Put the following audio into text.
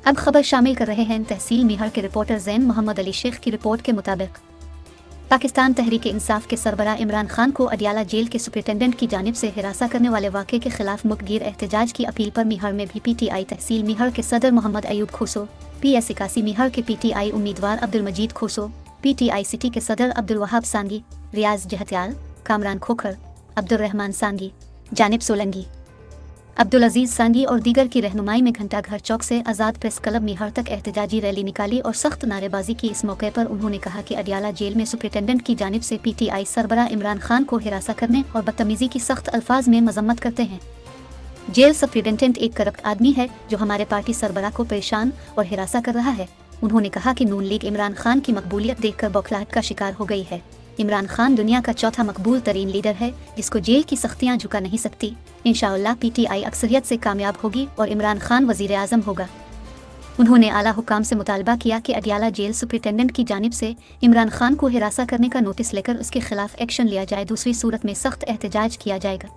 अब खबर शामिल कर रहे हैं तहसील मीहर के रिपोर्टर ज़ैन मोहम्मद अली शेख की रिपोर्ट के मुताबिक पाकिस्तान तहरीक इंसाफ के सरबराह इमरान खान को अडियाला जेल के सुपरिटेंडेंट की जानिब से हिरासा करने वाले वाक़े के खिलाफ मुखगिर एहतजाज की अपील पर मीहर में भी PTI तहसील मीहर के सदर मोहम्मद अयूब खोसो, PS 81 मीहर के PTI उम्मीदवार अब्दुल मजीद खोसो, PTI सिटी के सदर अब्दुल वहाब सांगी, रियाज जहत्याल, कामरान खोखर, अब्दुल रहमान सांगी, जानिब सोलंगी, अब्दुल अजीज़ सांगी और दीगर की रहनुमाई में घंटा घर चौक से आज़ाद प्रेस क्लब मीहर तक एहतजाजी रैली निकाली और सख्त नारेबाजी की। इस मौके पर उन्होंने कहा कि अडियाला जेल में सुपरिटेंडेंट की जानिब से PTI सरबराह इमरान खान को हिरासा करने और बदतमीज़ी की सख्त अल्फाज में मजम्मत करते हैं। जेल सुपरिटेंडेंट एक करप्ट आदमी है जो हमारे पार्टी सरबराह को परेशान और हिरासा कर रहा है। उन्होंने कहा कि नून लीग इमरान खान की मकबूलियत देखकर बौखलाहट का शिकार हो गई है। इमरान खान दुनिया का चौथा मकबूल तरीन लीडर है जिसको जेल की सख्तियाँ झुका नहीं सकती। इंशाअल्लाह PTI अक्सरियत से कामयाब होगी और इमरान खान वज़ीर आज़म होगा। उन्होंने आला हुकाम से मुतालबा किया कि अडियाला जेल सुपरिटेंडेंट की जानिब से इमरान खान को हिरासा करने का नोटिस लेकर उसके खिलाफ एक्शन लिया जाए, दूसरी सूरत में सख्त एहतजाज किया जाएगा।